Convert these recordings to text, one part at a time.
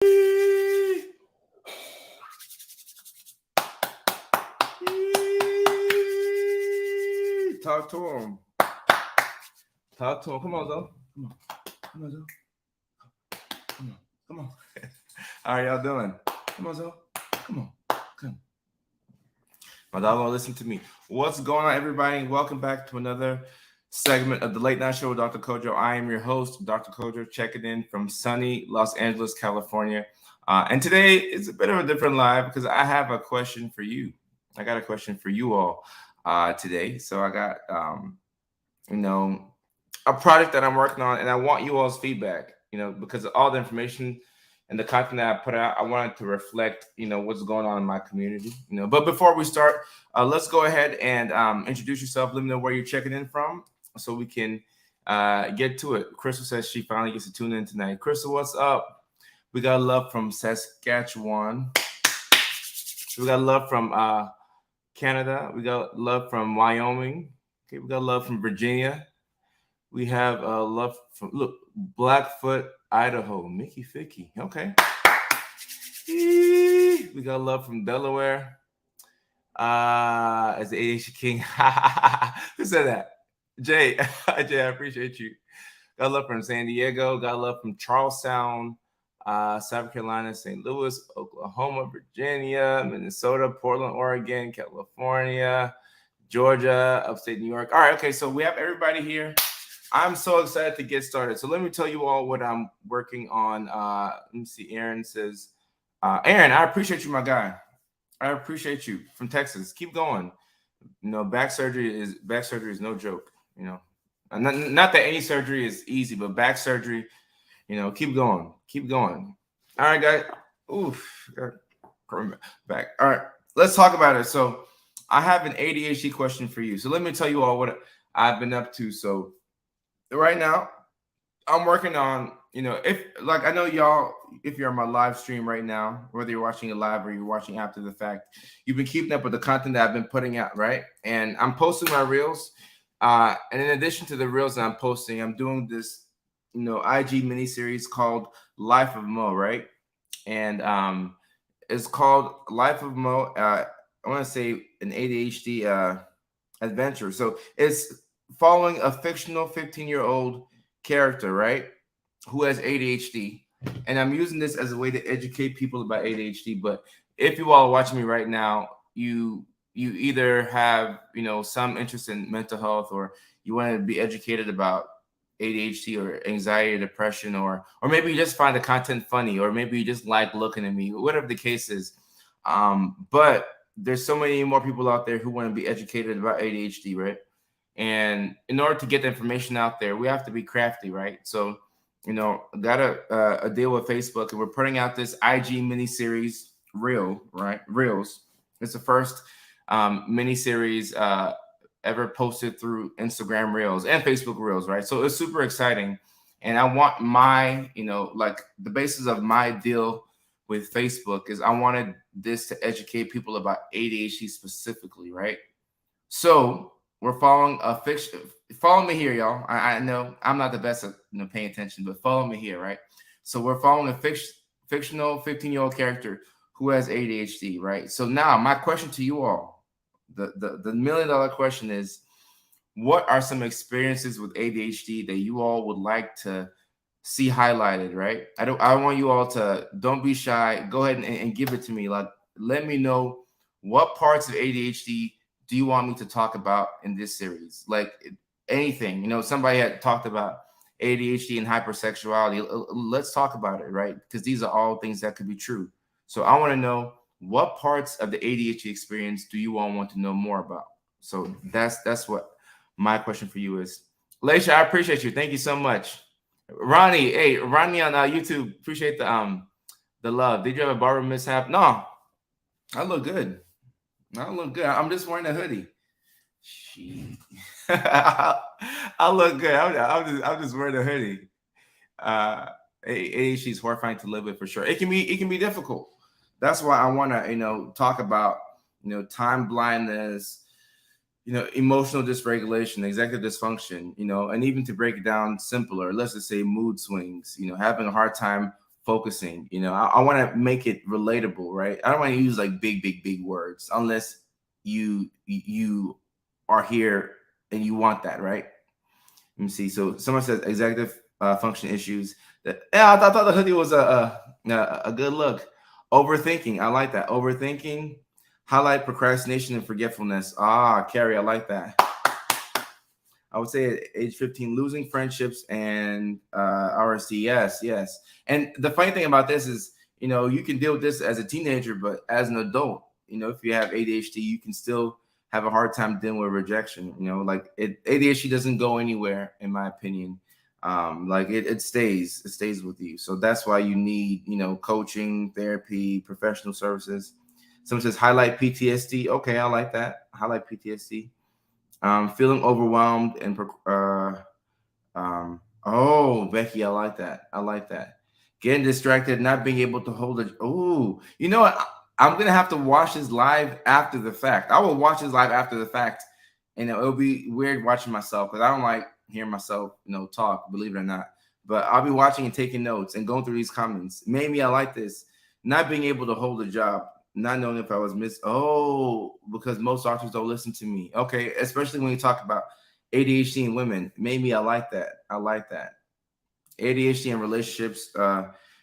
Talk to him. Talk to him. Come on, Zoe. Come on. Come on, Zoe. Come on. Come on. How are y'all doing? Come on, Zoe. Come on. Come. My dog won't listen to me. What's going on, everybody? Welcome back to another segment of the Late Night Show with Dr. Kojo. I am your host, Dr. Kojo, checking in from sunny Los Angeles, California. And today is a bit of a different live because I have a question for you. I got a question for you all today. So I got, a project that I'm working on, and I want you all's feedback, because of all the information and the content that I put out, I wanted to reflect, what's going on in my community, But before we start, let's go ahead and introduce yourself. Let me know where you're checking in from so we can get to it. Crystal says she finally gets to tune in tonight. Crystal, what's up? We got love from Saskatchewan. We got love from Canada. We got love from Wyoming. Okay, we got love from Virginia. We have love from Blackfoot, Idaho. Mickey Ficky. Okay. We got love from Delaware. As the ADHD King. Who said that? Jay. Jay, I appreciate you. Got love from San Diego. Got love from Charlestown, South Carolina, St. Louis, Oklahoma, Virginia, Minnesota, Portland, Oregon, California, Georgia, upstate New York. All right, okay, so we have everybody here. I'm so excited to get started. So let me tell you all what I'm working on. Let me see. Aaron says, Aaron, I appreciate you, my guy. I appreciate you from Texas. Keep going. Back surgery is no joke. Not that any surgery is easy, but back surgery. Keep going. Keep going. All right, guys. Oof. Back. All right. Let's talk about it. So I have an ADHD question for you. So let me tell you all what I've been up to. So right now, I'm working on, I know y'all, if you're on my live stream right now, whether you're watching it live or you're watching after the fact, you've been keeping up with the content that I've been putting out, right? And I'm posting my reels. And in addition to the reels that I'm posting, I'm doing this IG mini series called Life of Mo, right? And it's called Life of Mo. I want to say an ADHD adventure. So it's following a fictional 15-year-old character, right, who has ADHD. And I'm using this as a way to educate people about ADHD. But if you all are watching me right now, you either have some interest in mental health, or you want to be educated about ADHD or anxiety or depression, or maybe you just find the content funny, or maybe you just like looking at me, whatever the case is. But there's so many more people out there who want to be educated about ADHD, right? And in order to get the information out there, we have to be crafty, right? So, got a deal with Facebook, and we're putting out this IG mini series reel, right? Reels. It's the first mini series ever posted through Instagram Reels and Facebook Reels, right? So it's super exciting. And I want my, the basis of my deal with Facebook is I wanted this to educate people about ADHD specifically, right? So we're following a fiction. Follow me here, y'all. I know I'm not the best at paying attention, but follow me here, right? So we're following a fictional 15-year-old character who has ADHD, right? So now my question to you all, the $1 million question is, what are some experiences with ADHD that you all would like to see highlighted, right? I want you all to, don't be shy. Go ahead and give it to me. Like, let me know what parts of ADHD do you want me to talk about in this series? Like anything, somebody had talked about ADHD and hypersexuality. Let's talk about it, right? Because these are all things that could be true. So I want to know, what parts of the ADHD experience do you all want to know more about? So that's what my question for you is. Laisha, I appreciate you. Thank you so much. Ronnie, hey, Ronnie on YouTube, appreciate the love. Did you have a barber mishap? No, I look good. I'm just wearing a hoodie. I look good. I'm just wearing a hoodie. ADHD is horrifying to live with, for sure. It can be difficult. That's why I want to talk about time blindness, emotional dysregulation, executive dysfunction, and even to break it down simpler, let's just say mood swings, having a hard time focusing. You know, I want to make it relatable, right? I don't want to use like big words unless you are here and you want that, right? Let me see. So someone says executive function issues. That, yeah, I thought the hoodie was a good look. Overthinking. I like that. Overthinking. Highlight procrastination and forgetfulness. Ah, Carrie, I like that. I would say at age 15, losing friendships and RSC. Yes. And the funny thing about this is, you know, you can deal with this as a teenager, but as an adult, you know, if you have ADHD, you can still have a hard time dealing with rejection. You know, like ADHD doesn't go anywhere, in my opinion. Like it stays with you. So that's why you need, you know, coaching, therapy, professional services. Someone says highlight PTSD. Okay, I like that. Highlight PTSD. Feeling overwhelmed and oh, Becky, I like that. I like that. Getting distracted, not being able to hold it. Oh, you know what? I'm gonna have to watch this live after the fact. I will watch this live after the fact, and it'll be weird watching myself because I don't like hearing myself, you know, talk. Believe it or not, but I'll be watching and taking notes and going through these comments. Maybe I like this. Not being able to hold a job, not knowing if I was because most doctors don't listen to me. Okay, especially when you talk about ADHD in women. Maybe I like that. I like that. ADHD and relationships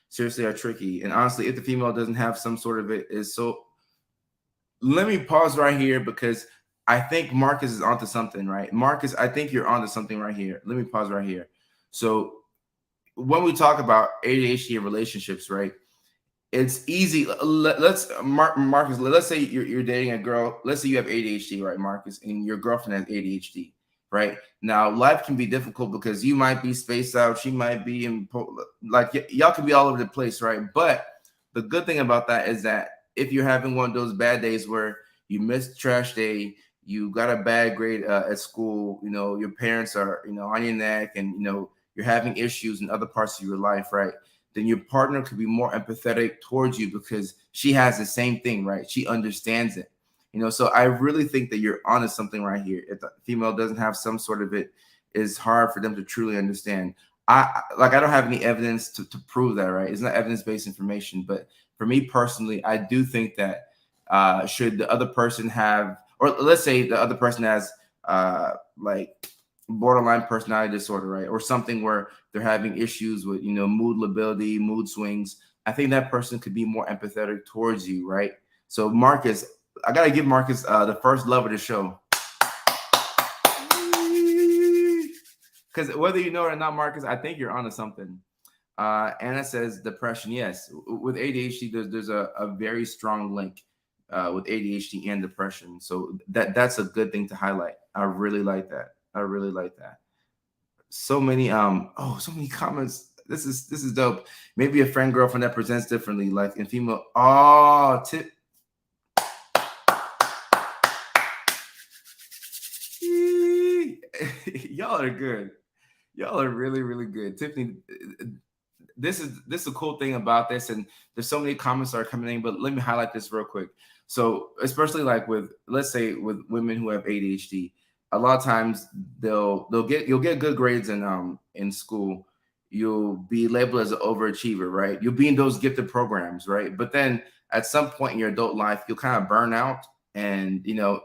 seriously are tricky. And honestly, if the female doesn't have some sort of it, is so. Let me pause right here because I think Marcus is onto something, right? Marcus, I think you're onto something right here. Let me pause right here. So when we talk about ADHD and relationships, right? It's easy. Marcus. Let's say you're dating a girl. Let's say you have ADHD, right, Marcus, and your girlfriend has ADHD, right? Now, life can be difficult because you might be spaced out. She might be y'all can be all over the place, right? But the good thing about that is that if you're having one of those bad days where you missed trash day, you got a bad grade at school, you know, your parents are, you know, on your neck, and you know you're having issues in other parts of your life, right? Then your partner could be more empathetic towards you because she has the same thing, right? She understands it. You know, so I really think that you're onto something right here. If the female doesn't have some sort of it, it's hard for them to truly understand. I don't have any evidence to prove that, right? It's not evidence-based information, but for me personally, I do think that should the other person have, or let's say the other person has like borderline personality disorder, right? Or something where they're having issues with, you know, mood lability, mood swings. I think that person could be more empathetic towards you, right? So Marcus, I gotta give Marcus the first love of the show. Because whether you know it or not, Marcus, I think you're onto something. Anna says depression. Yes, with ADHD, there's a very strong link with ADHD and depression. So that's a good thing to highlight. I really like that. I really like that. So many so many comments. This is dope. Maybe a friend girlfriend that presents differently, like in female. Oh, y'all are good. Y'all are really good. Tiffany, this is a cool thing about this, and there's so many comments that are coming in, but let me highlight this real quick. So especially like with, let's say, with women who have ADHD, a lot of times you'll get good grades in school. You'll be labeled as an overachiever, right? You'll be in those gifted programs, right? But then at some point in your adult life, you'll kind of burn out, and you know,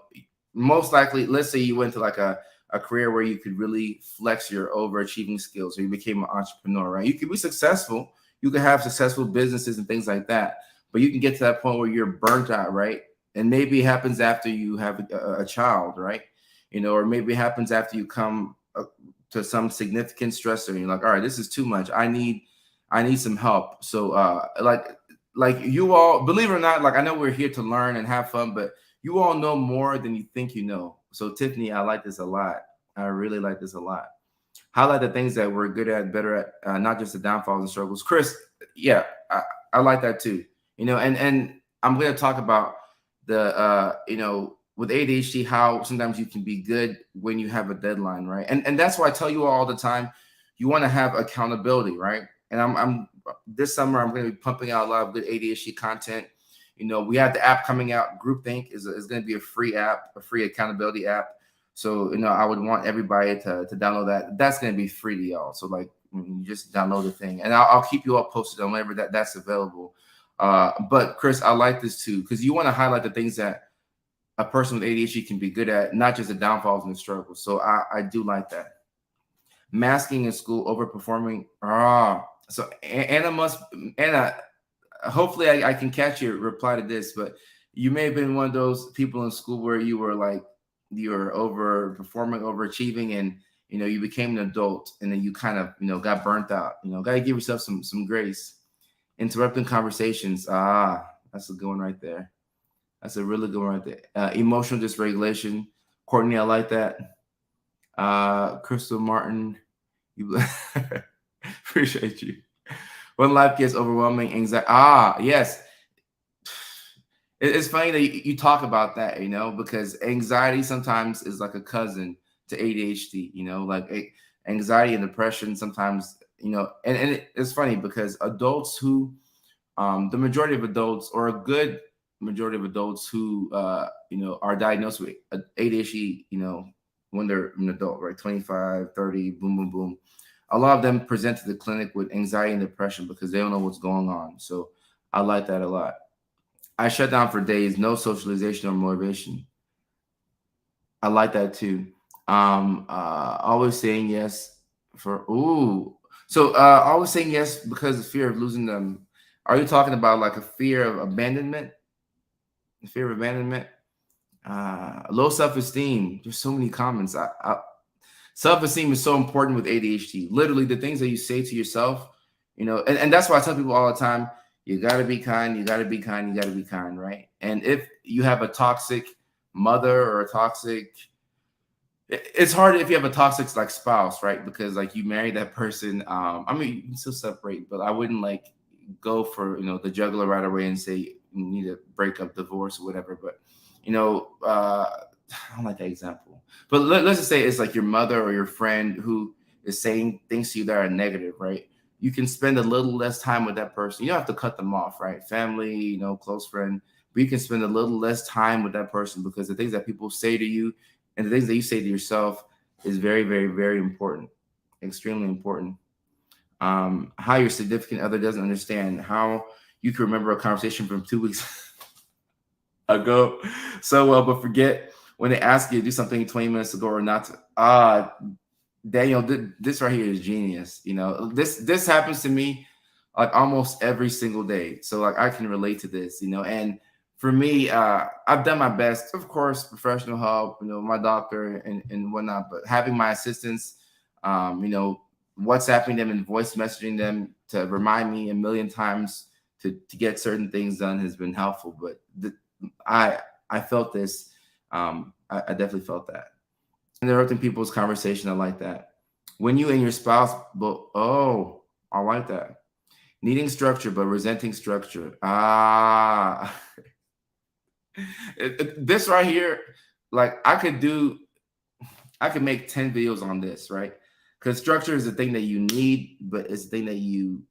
most likely, let's say you went to like a career where you could really flex your overachieving skills, or you became an entrepreneur, right? You could be successful. You could have successful businesses and things like that, but you can get to that point where you're burnt out, right? And maybe it happens after you have a child, right? You know, or maybe it happens after you come to some significant stressor, and you're like, all right, this is too much. I need some help. So like you all, believe it or not, like I know we're here to learn and have fun, but you all know more than you think you know. So Tiffany, I like this a lot. I really like this a lot. Highlight the things that we're good at, better at, not just the downfalls and struggles. Chris, yeah, I like that too. You know, and I'm going to talk about the you know, with ADHD, how sometimes you can be good when you have a deadline, right? And that's why I tell you all the time, you want to have accountability, right? And I'm this summer I'm going to be pumping out a lot of good ADHD content. You know, we have the app coming out. Groupthink is going to be a free app, a free accountability app. So, you know, I would want everybody to download that. That's going to be free to y'all. So, like, You just download the thing, and I'll keep you all posted on whenever that's available. But Chris, I like this too because you want to highlight the things that a person with ADHD can be good at, not just the downfalls and the struggles. So I do like that. Masking in school, overperforming. So Anna, hopefully I can catch your reply to this, but you may have been one of those people in school where you were like, you were overperforming, overachieving, and you became an adult and then you kind of, got burnt out. Got to give yourself some grace. Interrupting conversations. That's a good one right there. That's a really good one right there. Emotional dysregulation. Courtney, I like that. Crystal Martin, you appreciate you. When life gets overwhelming, anxiety. Yes. It's funny that you talk about that, because anxiety sometimes is like a cousin to ADHD, like anxiety and depression sometimes, and it's funny because adults who, the majority of adults or a good majority of adults who, are diagnosed with ADHD, when they're an adult, right? 25, 30, boom, boom, boom. A lot of them present to the clinic with anxiety and depression because they don't know what's going on. So I like that a lot. I shut down for days, no socialization or motivation. I like that too. Always saying yes always saying yes because of fear of losing them. Are you talking about like a fear of abandonment? Fear of abandonment? Low self-esteem. There's so many comments. Self-esteem is so important with ADHD. Literally, the things that you say to yourself, and that's why I tell people all the time, you got to be kind, you got to be kind, you got to be kind, right? And if you have a toxic mother or a toxic, it's hard if you have a toxic like spouse, right? Because like you marry that person. I mean, you can still separate, but I wouldn't like go for, the juggler right away and say you need to break up, divorce or whatever. But, I don't like that example. But let's just say it's like your mother or your friend who is saying things to you that are negative, right? You can spend a little less time with that person. You don't have to cut them off, right? Family, close friend, but you can spend a little less time with that person because the things that people say to you and the things that you say to yourself is very, very, very important, extremely important. How your significant other doesn't understand how you can remember a conversation from 2 weeks ago so well, but forget when they ask you to do something 20 minutes ago or not to. Daniel, this right here is genius. This happens to me like almost every single day. So like I can relate to this, and for me, I've done my best, of course, professional help, my doctor and whatnot, but having my assistants, WhatsApping them and voice messaging them to remind me a million times to get certain things done has been helpful. But I felt this. I definitely felt that. Interrupting people's conversation, I like that. When you and your spouse, I like that. Needing structure but resenting structure. This right here, like I could make 10 videos on this, right? Because structure is the thing that you need, but it's the thing that you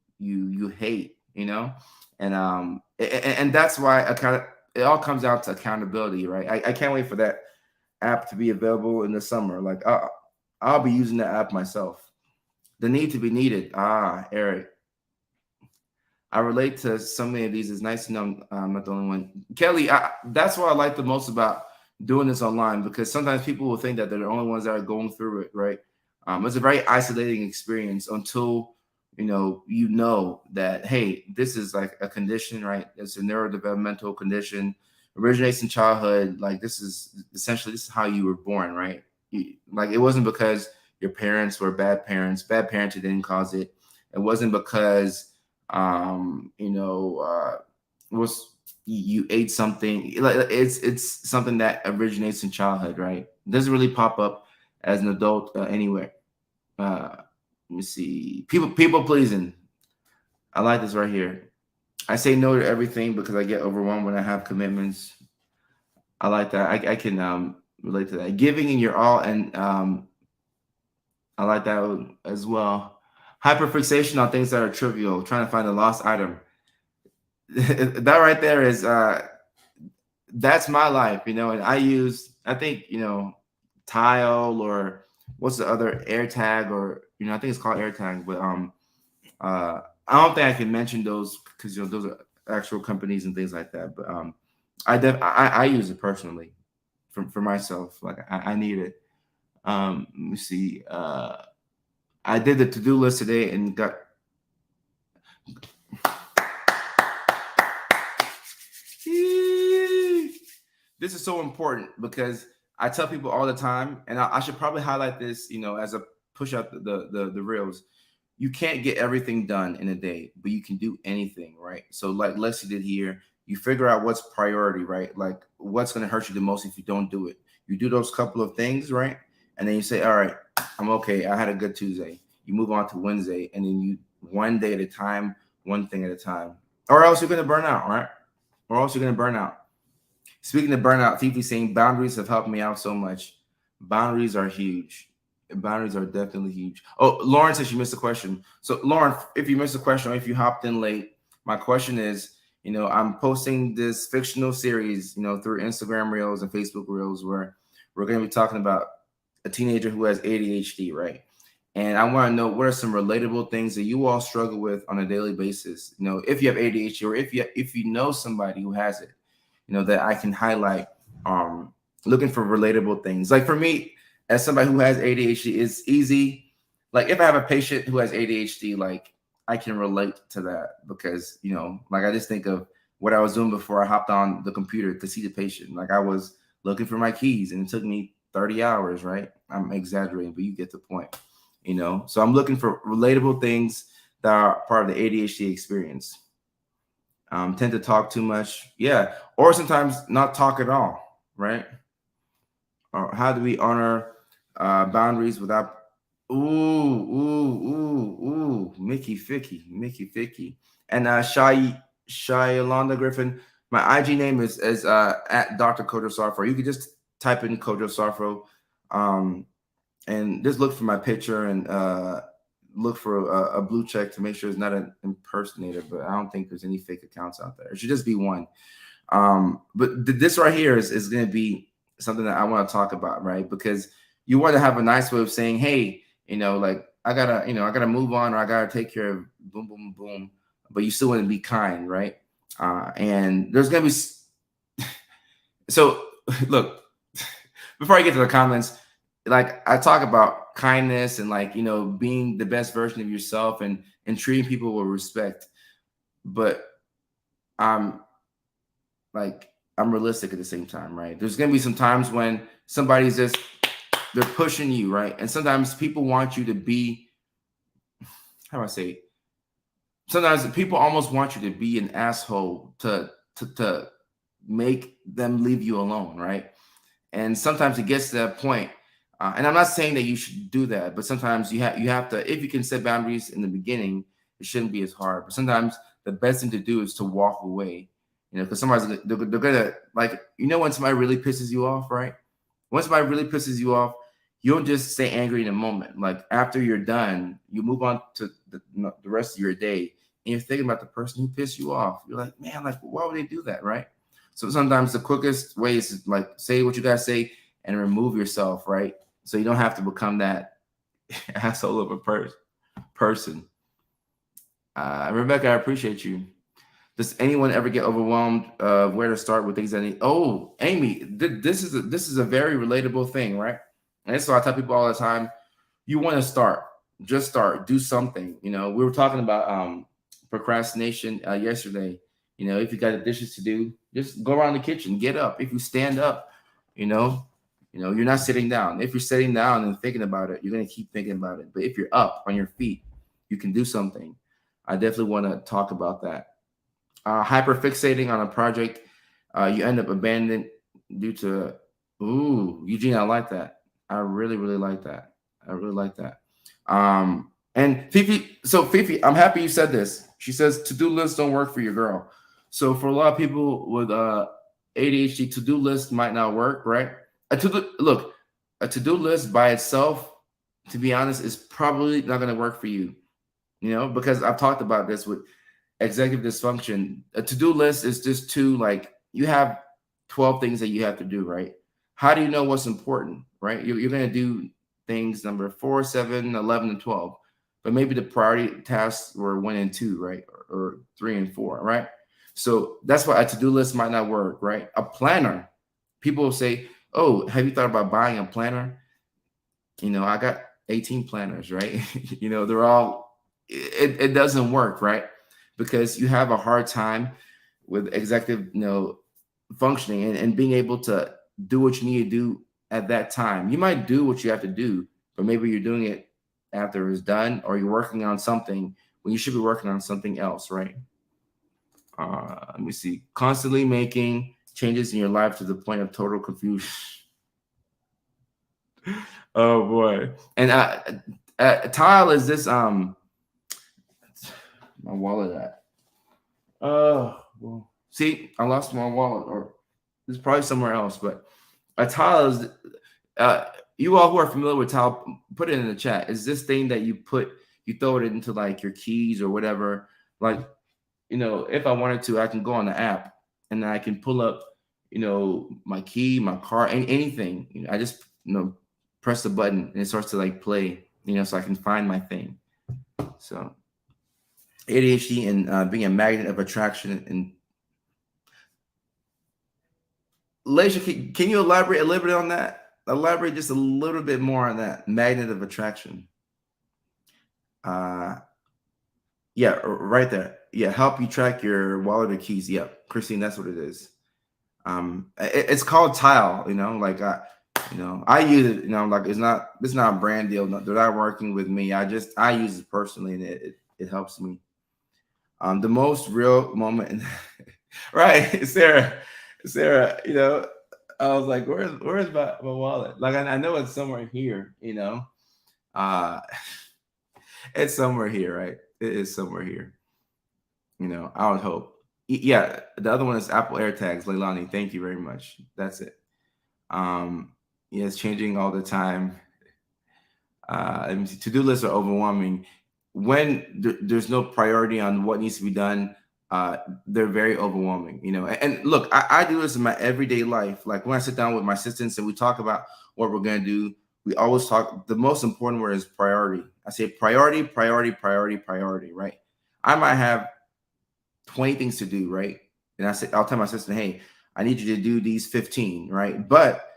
hate, and that's why it all comes down to accountability, right? I can't wait for that app to be available in the summer. Like I'll be using the app myself. The need to be needed. Eric, I relate to so many of these. It's nice to know I'm not the only one. Kelly, that's what I like the most about doing this online, because sometimes people will think that they're the only ones that are going through it, right? It's a very isolating experience until you know that, hey, this is like a condition, right? It's a neurodevelopmental condition, originates in childhood. Like this is how you were born, right? Like it wasn't because your parents were bad parents. Bad parenting didn't cause it. It wasn't because was you ate something. Like it's something that originates in childhood, right? It doesn't really pop up as an adult anywhere. Let me see. People pleasing. I like this right here. I say no to everything because I get overwhelmed when I have commitments. I like that. I can relate to that. Giving in your all, and I like that as well. Hyperfixation on things that are trivial, trying to find a lost item. That right there is that's my life, and I think, Tile, or what's the other, AirTag, or I think it's called AirTag, but I don't think I can mention those because those are actual companies and things like that. But I use it personally for myself. Like I need it. Let me see. I did the to-do list today and got. This is so important because I tell people all the time, and I should probably highlight this, as a push up the reels. You can't get everything done in a day, but you can do anything, right? So like Lexi did here, you figure out what's priority, right? Like what's going to hurt you the most if you don't do it. You do those couple of things, right? And then you say, all right, I'm okay. I had a good Tuesday. You move on to Wednesday, and then you one day at a time, one thing at a time, or else you're going to burn out, right? Or else you're going to burn out. Speaking of burnout, Fifi saying boundaries have helped me out so much. Boundaries are huge. Boundaries are definitely huge. Oh, Lauren says she missed a question. So, Lauren, if you missed a question or if you hopped in late, my question is, I'm posting this fictional series, through Instagram Reels and Facebook Reels where we're going to be talking about a teenager who has ADHD, right? And I want to know what are some relatable things that you all struggle with on a daily basis. If you have ADHD or if you know somebody who has it, that I can highlight, looking for relatable things. Like for me, as somebody who has ADHD, it's easy. Like if I have a patient who has ADHD, like I can relate to that because, like I just think of what I was doing before I hopped on the computer to see the patient. Like I was looking for my keys and it took me 30 hours, right? I'm exaggerating, but you get the point, So I'm looking for relatable things that are part of the ADHD experience. Tend to talk too much. Yeah. Or sometimes not talk at all, right? Or how do we honor boundaries without Mickey Ficky. And Shy Yolanda Griffin. My IG name is at Dr. Kojo Sarfro. You can just type in Kojo Sarfro, and just look for my picture and look for a blue check to make sure it's not an impersonator, but I don't think there's any fake accounts out there. It should just be one. But this right here is going to be something that I want to talk about, right? Because you want to have a nice way of saying, hey, like I gotta move on or I gotta take care of boom, boom, boom. But you still want to be kind, right? And there's going to be, so look, before I get to the comments, like I talk about kindness and like, being the best version of yourself and treating people with respect. But I'm realistic at the same time, right? There's going to be some times when somebody's they're pushing you, right? And sometimes people want you to be, how do I say it? Sometimes people almost want you to be an asshole to make them leave you alone, right? And sometimes it gets to that point. And I'm not saying that you should do that, but sometimes you have to, if you can set boundaries in the beginning, it shouldn't be as hard. But sometimes the best thing to do is to walk away, because they're gonna like, when somebody really pisses you off, right? When somebody really pisses you off, you don't just stay angry in a moment. Like after you're done, you move on to the rest of your day, and you're thinking about the person who pissed you off. You're like, man, like why would they do that, right? So sometimes the quickest way is to like say what you gotta say and remove yourself, right? So you don't have to become that asshole of a person. Rebecca, I appreciate you. Does anyone ever get overwhelmed where to start with things that need? Oh, Amy, this is a very relatable thing, right? And so I tell people all the time, you want to start, just start, do something. We were talking about procrastination yesterday. If you got the dishes to do, just go around the kitchen, get up. If you stand up, you're not sitting down. If you're sitting down and thinking about it, you're going to keep thinking about it. But if you're up on your feet, you can do something. I definitely want to talk about that. Hyperfixating on a project, you end up abandoning due to, Eugene, I like that. I really, really like that. I really like that. And Fifi, I'm happy you said this. She says to-do lists don't work for your girl. So for a lot of people with ADHD, to-do list might not work, right? A to-do list by itself, to be honest, is probably not going to work for you, because I've talked about this with executive dysfunction. A to-do list is just like you have 12 things that you have to do, right? How do you know what's important, right? You're going to do things number 4, 7, 11, and 12. But maybe the priority tasks were 1 and 2, right? Or 3 and 4, right? So that's why a to-do list might not work, right? A planner. People will say, oh, have you thought about buying a planner? I got 18 planners, right? They're all, it doesn't work, right? Because you have a hard time with executive, functioning and being able to do what you need to do at that time. You might do what you have to do, but maybe you're doing it after it's done, or you're working on something when you should be working on something else, right? Let me see. Constantly making changes in your life to the point of total confusion. Oh boy. And Tile, is this my wallet at? Oh, well, see, I lost my wallet, or it's probably somewhere else. But a Tile is you all who are familiar with Tile, put it in the chat. Is this thing that you throw it into like your keys or whatever? Like, if I wanted to, I can go on the app and I can pull up, my key, my car, anything. I just, press the button and it starts to like play, so I can find my thing. So ADHD and being a magnet of attraction. And Laisha, can you elaborate a little bit on that? Elaborate just a little bit more on that magnet of attraction. Yeah, right there. Yeah, help you track your wallet or keys. Yep, Christine, that's what it is. It's called Tile. I use it. Like it's not a brand deal. They're not working with me. I use it personally, and it helps me. The most real moment, right, Sarah. I was like, where's my wallet? Like I know it's somewhere here. It's somewhere here, right? It is somewhere here. I would hope. Yeah, the other one is Apple AirTags. Leilani, thank you very much. That's it. Yeah, it's changing all the time. To-do lists are overwhelming. When there's no priority on what needs to be done, they're very overwhelming. And look, I do this in my everyday life. Like when I sit down with my assistants and we talk about what we're going to do, we always talk. The most important word is priority. I say priority, priority, priority, priority, right? I might have 20 things to do, right? And I'll tell my assistant, hey, I need you to do these 15, right? But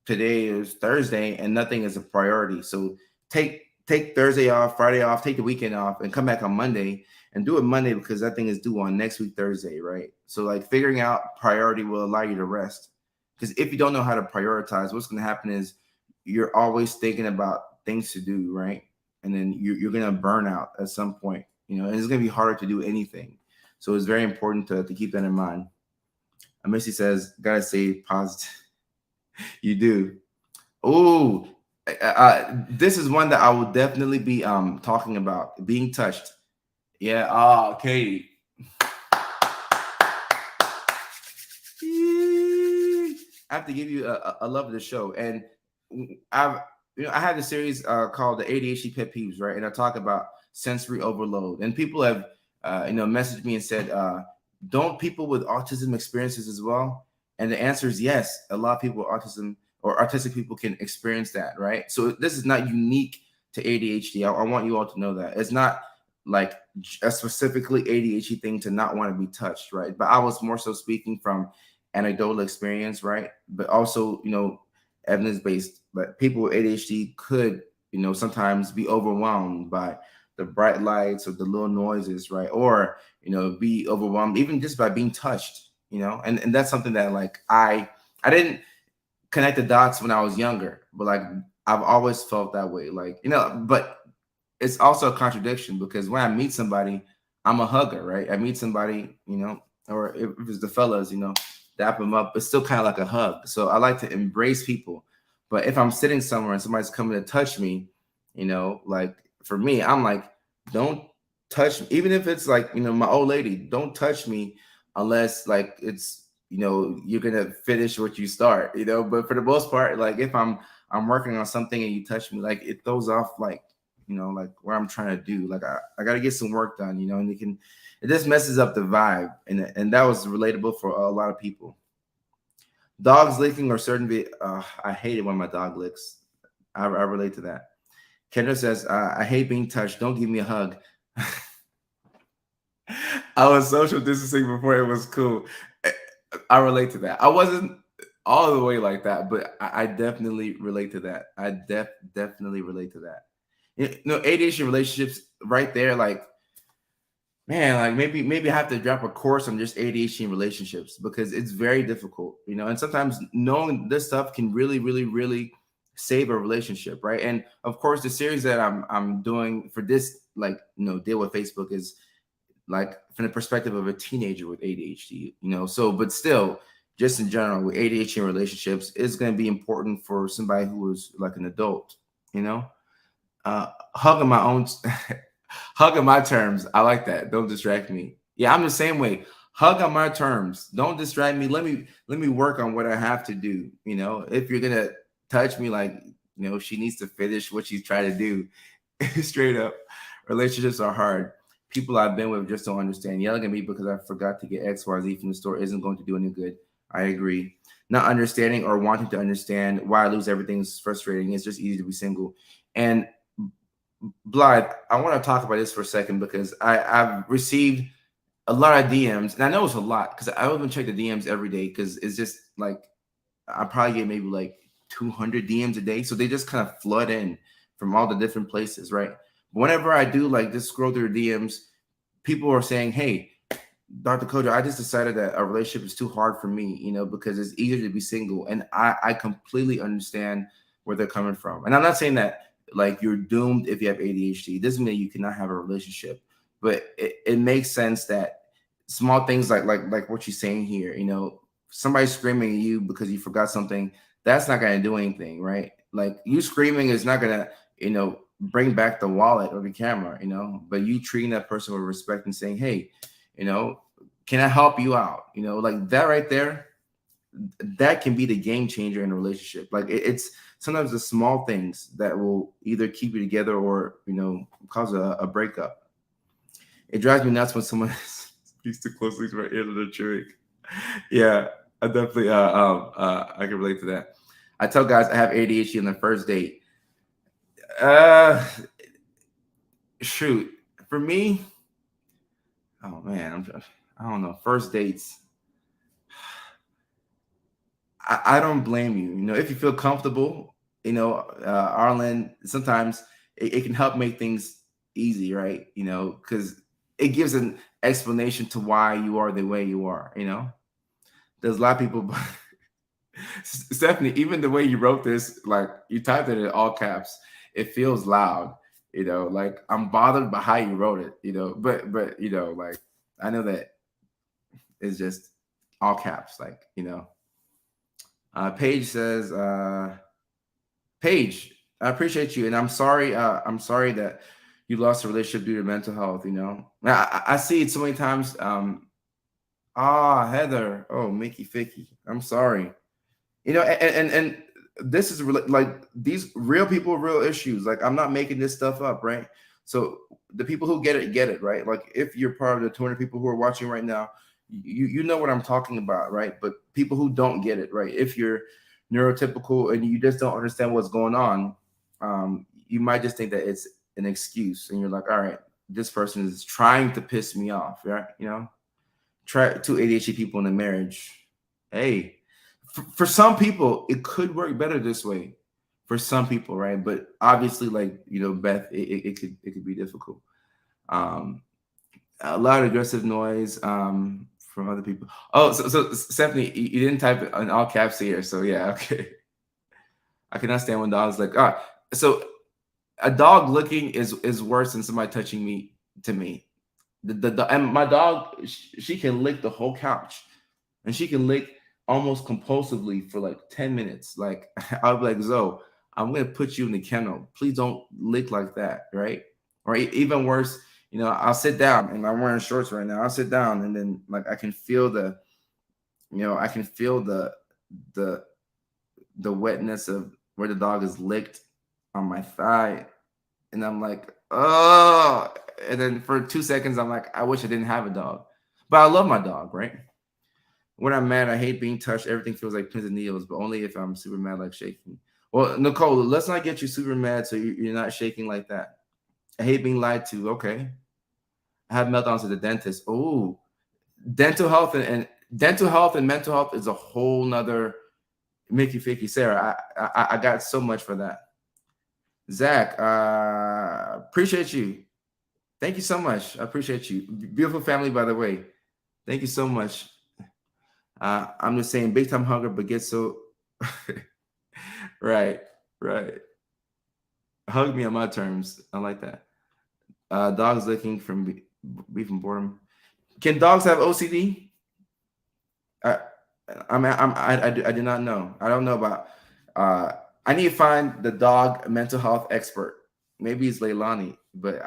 today is Thursday and nothing is a priority. So take Thursday off, Friday off, take the weekend off, and come back on Monday and do it Monday because that thing is due on next week, Thursday, right? So like figuring out priority will allow you to rest. Because if you don't know how to prioritize, what's going to happen is you're always thinking about things to do, right? And then you're going to burn out at some point, and it's going to be harder to do anything. So it's very important to keep that in mind. Missy says, gotta stay positive. You do. Oh, this is one that I will definitely be talking about, being touched. Yeah. Katie. I have to give you a love of the show. And I had a series called the ADHD Pet Peeves, right? And I talk about sensory overload. And people have messaged me and said, don't people with autism experience this as well? And the answer is yes. A lot of people with autism or autistic people can experience that, right? So this is not unique to ADHD. I want you all to know that. It's not like a specifically ADHD thing to not want to be touched, right? But I was more so speaking from anecdotal experience, right? But also, evidence-based. But people with ADHD could, sometimes be overwhelmed by the bright lights or the little noises, right? Or, be overwhelmed even just by being touched, and that's something that like I didn't connect the dots when I was younger, but like I've always felt that way, like, but it's also a contradiction because when I meet somebody, I'm a hugger, right? I meet somebody, or if it's the fellas, dap them up, it's still kind of like a hug. So I like to embrace people. But if I'm sitting somewhere and somebody's coming to touch me, like for me, I'm like, don't touch me. Even if it's like, my old lady, don't touch me unless like it's, you're gonna finish what you start, but for the most part, like if I'm working on something and you touch me, like it throws off like, like what I'm trying to do. Like I gotta get some work done, and it just messes up the vibe. And that was relatable for a lot of people. Dogs licking or certain I hate it when my dog licks. I relate to that. Kendra says, I hate being touched. Don't give me a hug. I was social distancing before it was cool. Eh, I relate to that. I wasn't all the way like that, but I definitely relate to that. I definitely relate to that. ADHD relationships right there, like, man, like maybe I have to drop a course on just ADHD and relationships because it's very difficult, and sometimes knowing this stuff can really save a relationship, right? And of course, the series that I'm doing for this, like, deal with Facebook is like from the perspective of a teenager with ADHD, so, but still, just in general with ADHD and relationships is going to be important for somebody who is like an adult, you know hugging my own hug on my terms. I like that. Don't distract me. Yeah, I'm the same way. Hug on my terms. Don't distract me. Let me work on what I have to do. If you're gonna touch me, like, she needs to finish what she's trying to do. Straight up. Relationships are hard. People I've been with just don't understand. Yelling at me because I forgot to get XYZ from the store isn't going to do any good. I agree. Not understanding or wanting to understand why I lose everything is frustrating. It's just easy to be single. And Blythe, I want to talk about this for a second because I've received a lot of DMs, and I know it's a lot because I don't even check the DMs every day because it's just like I probably get maybe like 200 DMs a day, so they just kind of flood in from all the different places, right? Whenever I do like just scroll through DMs, people are saying, "Hey, Dr. Kojo, I just decided that a relationship is too hard for me, because it's easier to be single," and I completely understand where they're coming from, and I'm not saying that like you're doomed if you have ADHD. It doesn't mean you cannot have a relationship, but it makes sense that small things like what you're saying here, somebody screaming at you because you forgot something, that's not going to do anything, right? Like you screaming is not going to, bring back the wallet or the camera, but you treating that person with respect and saying, hey, can I help you out? Like that right there, that can be the game changer in a relationship. Like it's sometimes the small things that will either keep you together or cause a breakup. It drives me nuts when someone speaks too closely to my ear to the trick. Yeah, I definitely I can relate to that. I tell guys I have ADHD on the first date. Uh Shoot, for me, oh man, I don't know. First dates, I don't blame you. If you feel comfortable, Arlen, sometimes it can help make things easy, right? Because it gives an explanation to why you are the way you are. There's a lot of people. Stephanie, even the way you wrote this, like you typed it in all caps, it feels loud. Like I'm bothered by how you wrote it. But like I know that it's just all caps. Like Paige says, Paige, I appreciate you, and I'm sorry. I'm sorry that you lost a relationship due to mental health. I see it so many times. Heather. Oh, Mickey Ficky. I'm sorry. And this is like these real people, real issues. Like I'm not making this stuff up, right? So the people who get it, right? Like if you're part of the 200 people who are watching right now, you know what I'm talking about, right? But people who don't get it, right? If you're neurotypical and you just don't understand what's going on, you might just think that it's an excuse, and you're like, all right, this person is trying to piss me off, right? Try two ADHD people in a marriage. Hey, for some people, it could work better this way. For some people, right? But obviously, like Beth, it could be difficult. Um, a lot of aggressive noise from other people. Oh, so Stephanie, you didn't type it in all caps here, so yeah, okay. I cannot stand when dogs like. So a dog licking is worse than somebody touching me to me. And my dog, she can lick the whole couch, and she can lick almost compulsively for like 10 minutes. Like I'll be like, Zoe, I'm gonna put you in the kennel. Please don't lick like that, right? Or even worse, I'll sit down and I'm wearing shorts right now. I'll sit down and then like I can feel the the wetness of where the dog is licked on my thigh, and I'm like, oh, and then for 2 seconds I'm like, I wish I didn't have a dog, but I love my dog, right? When I'm mad, I hate being touched. Everything feels like pins and needles, but only if I'm super mad, like shaking. Well, Nicole, let's not get you super mad so you're not shaking like that. I hate being lied to. Okay. I have meltdowns at the dentist. Oh, dental health and dental health and mental health is a whole nother Mickey Ficky. Sarah, I got so much for that. Zach, appreciate you. Thank you so much. I appreciate you. Beautiful family, by the way. Thank you so much. I'm just saying, big time hunger, but get so right, right. Hug me on my terms. I like that. Dogs licking from beef and boredom. Can dogs have OCD? I, I do not know. I don't know about. Uh, I need to find the dog mental health expert. Maybe it's Leilani, but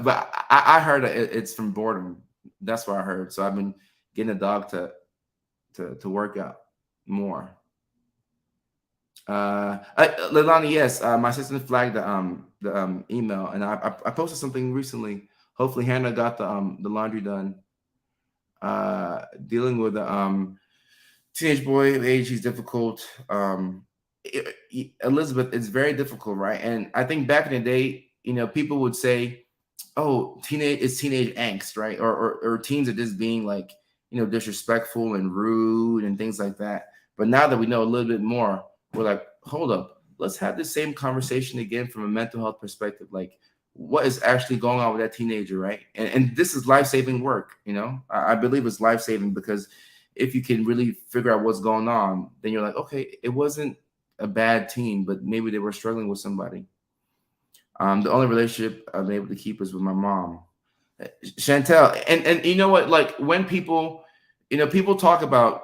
but I heard it's from boredom. That's what I heard. So I've been getting a dog to work out more. Leilani, yes, my assistant flagged the email, and I posted something recently. Hopefully, Hannah got the laundry done. Dealing with the teenage boy age, he's difficult. Elizabeth, it's very difficult, right? And I think back in the day, people would say, "Oh, teenage angst," right? Or teens are just being like, disrespectful and rude and things like that. But now that we know a little bit more, we're like, hold up, let's have the same conversation again from a mental health perspective. Like, what is actually going on with that teenager, right? And this is life-saving work, I believe it's life-saving because if you can really figure out what's going on, then you're like, okay, it wasn't a bad teen, but maybe they were struggling with somebody. The only relationship I'm able to keep is with my mom. Chantel, and you know what? Like when people talk about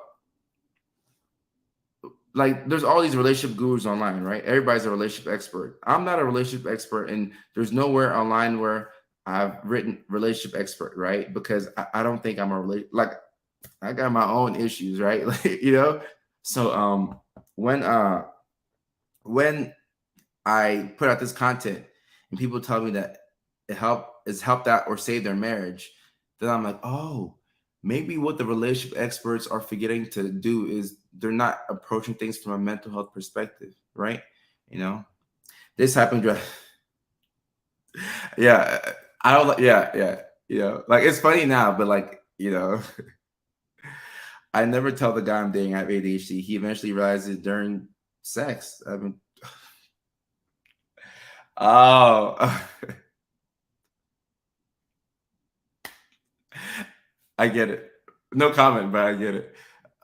like there's all these relationship gurus online, right? Everybody's a relationship expert. I'm not a relationship expert, and there's nowhere online where I've written relationship expert, right? Because I don't think I'm a like I got my own issues, right? Like, So when I put out this content and people tell me that it's helped out or saved their marriage, then I'm like, oh, maybe what the relationship experts are forgetting to do is they're not approaching things from a mental health perspective, right? This happened. Yeah, I don't. Yeah. Like it's funny now, but like I never tell the guy I'm dating I have ADHD. He eventually realizes during sex. I mean, oh, I get it. No comment, but I get it.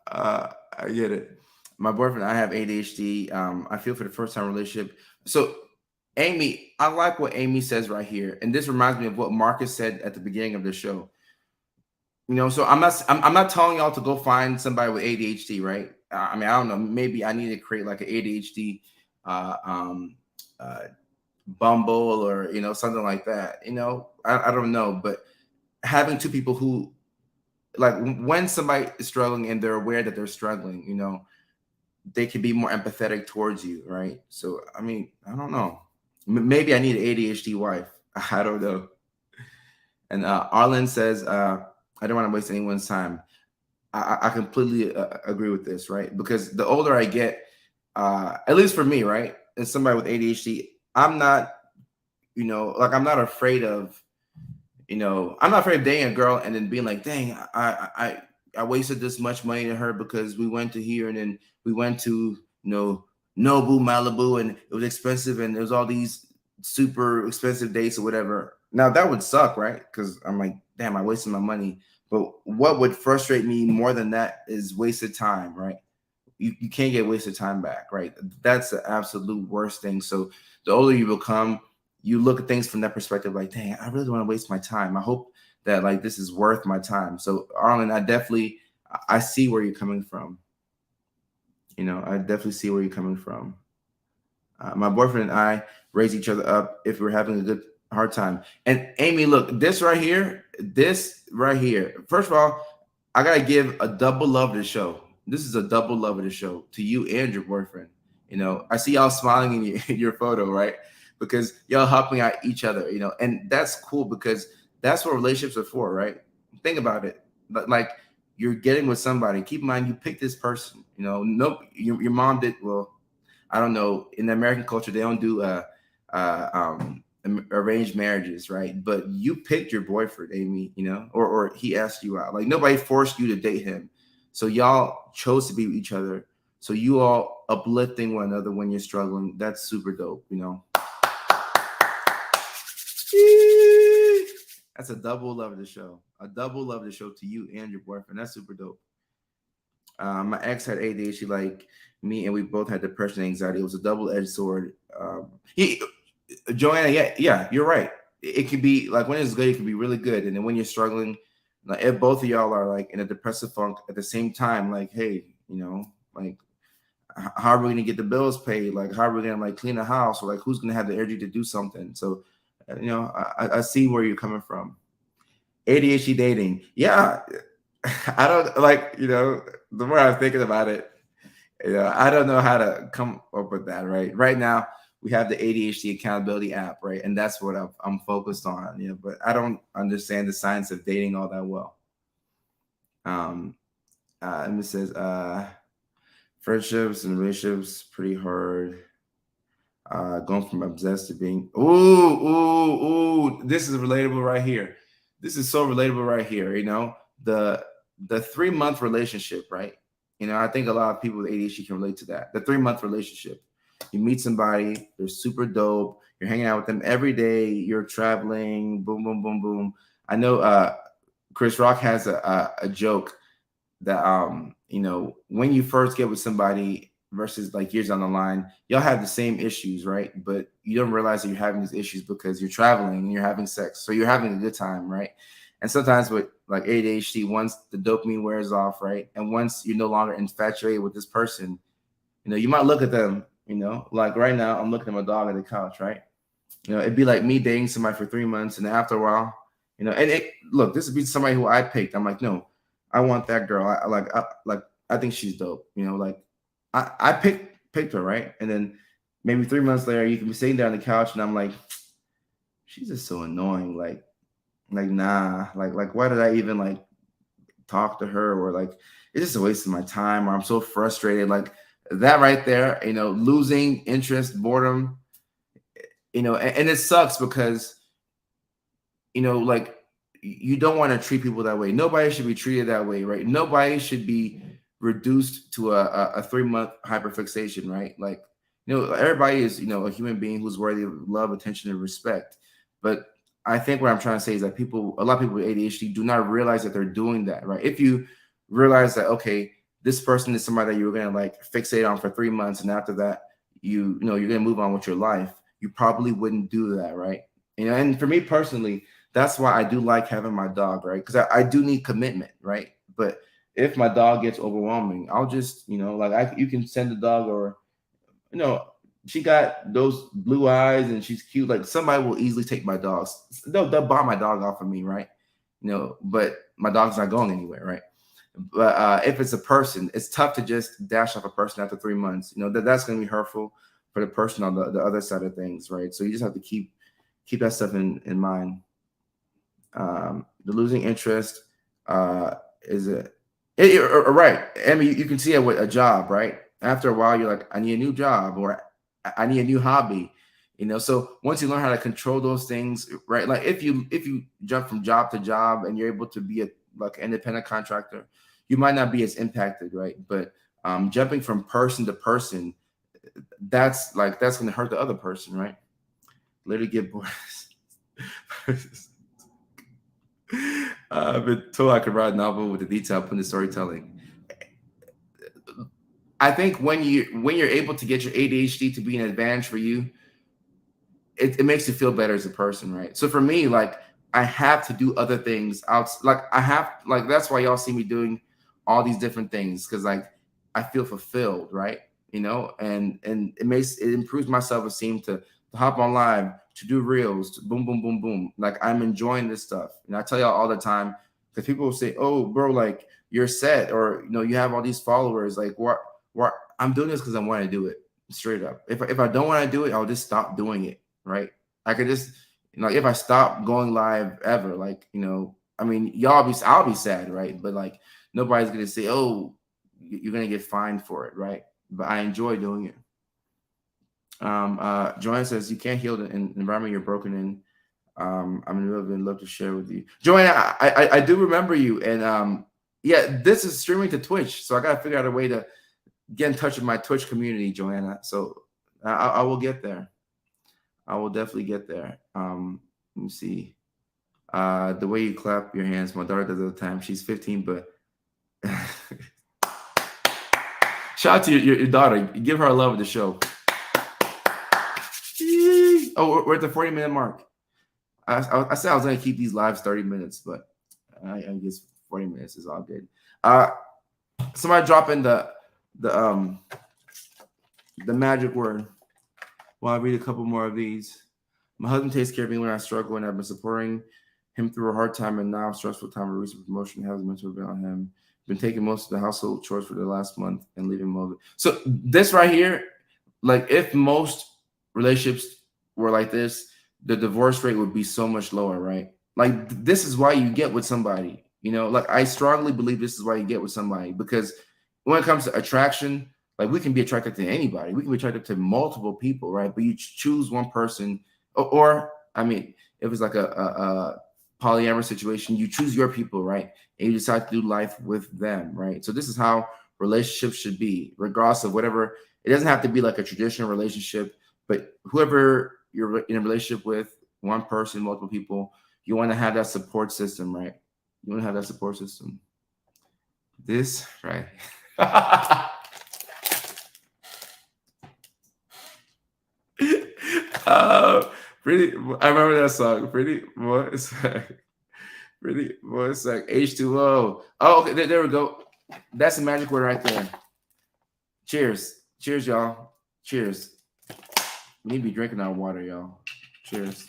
I get it. My boyfriend, I have ADHD. I feel for the first time relationship. So, Amy, I like what Amy says right here, and this reminds me of what Marcus said at the beginning of the show. So I'm not telling y'all to go find somebody with ADHD, right? I mean, I don't know. Maybe I need to create like an ADHD uh, um, uh, Bumble or something like that. I don't know, but having two people who like when somebody is struggling and they're aware that they're struggling, they can be more empathetic towards you, right? So I mean, I don't know. Maybe I need an ADHD wife. I don't know. And Arlen says, I don't want to waste anyone's time. I completely agree with this, right? Because the older I get, at least for me, right, as somebody with ADHD, I'm not, like I'm not afraid of, I'm not afraid of dating a girl and then being like, dang, I wasted this much money to her because we went to here and then we went to Nobu, Malibu, and it was expensive and there was all these super expensive dates or whatever. Now that would suck, right? Because I'm like, damn, I wasted my money. But what would frustrate me more than that is wasted time, right? You can't get wasted time back, right? That's the absolute worst thing. So the older you become, you look at things from that perspective, like, dang, I really don't want to waste my time. I hope that like this is worth my time. So Arlen, I see where you're coming from. I definitely see where you're coming from. My boyfriend and I raise each other up if we're having a good hard time. And Amy, look, this right here. First of all, I gotta give a double love to the show. This is a double love of the show to you and your boyfriend. I see y'all smiling in your photo, right? Because y'all helping out each other, and that's cool because that's what relationships are for, right? Think about it. Like you're getting with somebody, keep in mind you pick this person. No, your mom did well. I don't know. In the American culture, they don't do arranged marriages, right? But you picked your boyfriend, Amy, or he asked you out. Like nobody forced you to date him. So y'all chose to be with each other. So you all uplifting one another when you're struggling. That's super dope, That's a double love of the show. A double love of the show to you and your boyfriend. That's super dope. My ex had ADHD like me, and we both had depression and anxiety. It was a double-edged sword. Joanna, yeah, you're right. It could be like when it's good, it can be really good, and then when you're struggling, like if both of y'all are like in a depressive funk at the same time, like hey, like how are we gonna get the bills paid? Like how are we gonna like clean the house, or like who's gonna have the energy to do something? So, I see where you're coming from. ADHD dating, yeah. I don't like, the more I'm thinking about it, I don't know how to come up with that, right? Right now, we have the ADHD accountability app, right? And that's what I'm focused on, but I don't understand the science of dating all that well. And it says, friendships and relationships pretty hard. Going from obsessed to being, ooh, this is relatable right here. This is so relatable right here, the 3-month relationship, right? I think a lot of people with ADHD can relate to that. The 3-month relationship. You meet somebody, they're super dope. You're hanging out with them every day. You're traveling. Boom, boom, boom, boom. I know Chris Rock has a joke that when you first get with somebody versus like years down the line, y'all have the same issues, right? But you don't realize that you're having these issues because you're traveling and you're having sex. So you're having a good time, right? And sometimes with like ADHD, once the dopamine wears off, right? And once you're no longer infatuated with this person, you might look at them, like right now, I'm looking at my dog on the couch, right? It'd be like me dating somebody for 3 months, and after a while, and look, this would be somebody who I picked. I'm like, no, I want that girl. I think she's dope. Like I picked her, right? And then maybe 3 months later, you can be sitting there on the couch, and I'm like, she's just so annoying. Like nah, like why did I even like talk to her? Or like it's just a waste of my time, or I'm so frustrated. Like that right there, losing interest, boredom, and it sucks because like you don't want to treat people that way. Nobody should be treated that way, right? Nobody should be reduced to a 3-month hyperfixation, right? Like everybody is a human being who's worthy of love, attention, and respect. But I think what I'm trying to say is that a lot of people with ADHD do not realize that they're doing that, right? If you realize that, okay, this person is somebody that you're going to like fixate on for 3 months, and after that, you're going to move on with your life, you probably wouldn't do that, right? And for me personally, that's why I do like having my dog, right? Because I do need commitment, right? But if my dog gets overwhelming, I'll just, like you can send the dog, or, she got those blue eyes and she's cute. Like somebody will easily take my dogs. They'll buy my dog off of me, right? But my dog's not going anywhere, right? But if it's a person, it's tough to just dash off a person after 3 months. That's going to be hurtful for the person on the other side of things, right? So you just have to keep that stuff in mind. The losing interest is right. I mean, you can see it with a job, right? After a while, you're like, I need a new job, or I need a new hobby. So once you learn how to control those things, right? Like if you jump from job to job and you're able to be an independent contractor, you might not be as impacted, right? But jumping from person to person, that's going to hurt the other person, right? Literally get bored. I've been told I could write a novel with the detail put in the storytelling. I think when you're able to get your ADHD to be an advantage for you, it makes you feel better as a person, right? So for me, like I have to do other things out. Like that's why y'all see me doing all these different things, because like I feel fulfilled, right? And it improves my self-esteem to hop on live, to do reels, to boom, boom, boom, boom. Like I'm enjoying this stuff. And I tell y'all all the time, because people will say, oh, bro, like you're set, or, you have all these followers. Like what I'm doing this because I want to do it, straight up. If I don't want to do it, I'll just stop doing it, right? I could just, if I stop going live ever, like, I mean, I'll be sad, right? But like, nobody's going to say, oh, you're going to get fined for it, right? But I enjoy doing it. Joanne says, you can't heal the environment you're broken in. I'm in love to share with you. Joanne, I do remember you. And yeah, this is streaming to Twitch. So I got to figure out a way to get in touch with my Twitch community, Joanna. So I will get there. I will definitely get there. Let me see. The way you clap your hands, my daughter does all the time. She's 15, but shout out to your daughter. Give her a love of the show. Oh, we're at the 40-minute mark. I said I was going to keep these lives 30 minutes, but I guess 40 minutes is all good. Somebody drop in the magic word. Well, I'll read a couple more of these. My husband takes care of me when I struggle, and I've been supporting him through a hard time and now stressful time of recent promotion has mental about him. Been taking most of the household chores for the last month and leaving him over. So this right here, like if most relationships were like this, the divorce rate would be so much lower, right? Like this is why you get with somebody, you know, like I strongly believe this is why you get with somebody, because when it comes to attraction, like we can be attracted to anybody. We can be attracted to multiple people, right? But you choose one person or I mean, if it's like a polyamorous situation, you choose your people, right? And you decide to do life with them, right? So this is how relationships should be, regardless of whatever. It doesn't have to be like a traditional relationship, but whoever you're in a relationship with, one person, multiple people, you want to have that support system, right? You want to have that support system. This, right? I remember that song. Pretty boy, it's like H2O. Oh, okay, there we go. That's the magic word right there. Cheers, y'all. Cheers. We need to be drinking our water, y'all. Cheers.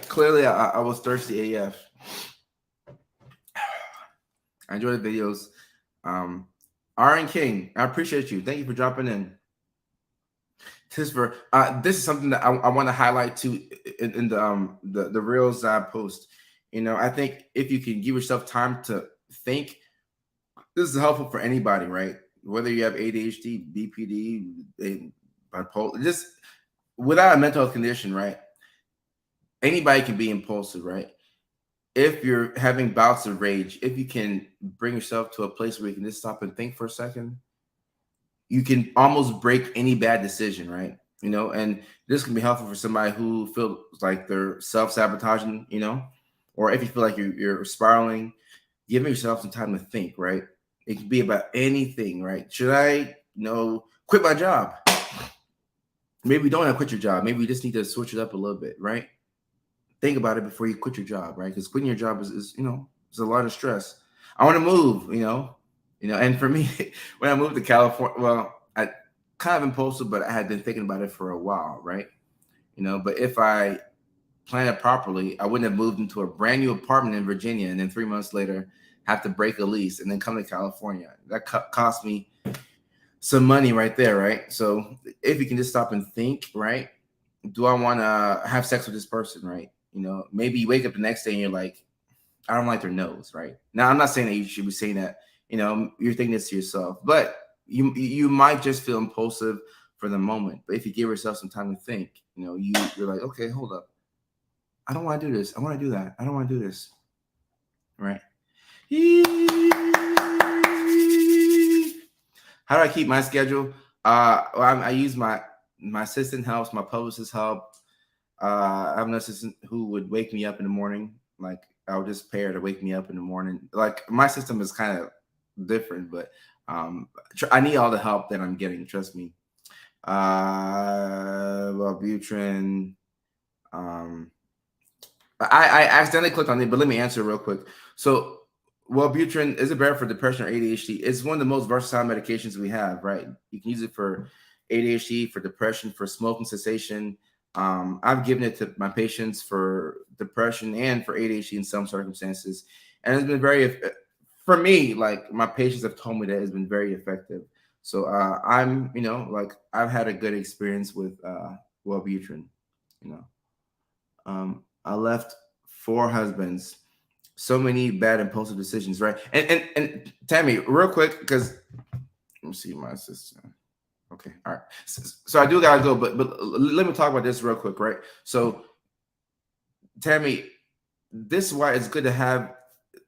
Clearly, I was thirsty AF. I enjoy the videos. Aaron King, I appreciate you. Thank you for dropping in. This is something that I want to highlight too in the reels that I post. You know, I think if you can give yourself time to think, this is helpful for anybody, right? Whether you have ADHD, BPD, bipolar, just without a mental health condition, right? Anybody can be impulsive, right? If you're having bouts of rage, if you can bring yourself to a place where you can just stop and think for a second, you can almost break any bad decision, right? You know, and this can be helpful for somebody who feels like they're self-sabotaging, you know, or if you feel like you're spiraling, giving yourself some time to think, right? It could be about anything, right? Should I, quit my job? Maybe you don't have to quit your job. Maybe you just need to switch it up a little bit, right? Think about it before you quit your job, right? Because quitting your job is it's a lot of stress. I want to move, and for me, when I moved to California, well, I kind of impulsive, but I had been thinking about it for a while, right? But if I planned it properly, I wouldn't have moved into a brand new apartment in Virginia and then 3 months later have to break a lease and then come to California. That cost me some money right there, right? So if you can just stop and think, right? Do I want to have sex with this person, right? Maybe you wake up the next day and you're like, I don't like their nose, right? Now, I'm not saying that you should be saying that, you're thinking this to yourself, but you might just feel impulsive for the moment. But if you give yourself some time to think, you're like, okay, hold up. I don't want to do this. I want to do that. I don't want to do this. Right? How do I keep my schedule? I use my assistant helps, my publicist help. I have an assistant who would wake me up in the morning. Like I would just pay her to wake me up in the morning. Like my system is kind of different, but I need all the help that I'm getting. Trust me. Wellbutrin. I accidentally clicked on it, but let me answer real quick. So Wellbutrin is it better for depression or ADHD? It's one of the most versatile medications we have, right? You can use it for ADHD, for depression, for smoking cessation. I've given it to my patients for depression and for ADHD in some circumstances, and it's been very, for me, like my patients have told me that it's been very effective. So I'm, like I've had a good experience with Wellbutrin. You know, I left 4 husbands, so many bad impulsive decisions, right? And Tammy, real quick, because let me see my assistant. Okay, all right. So I do gotta go, but let me talk about this real quick, right? So Tammy, this is why it's good to have,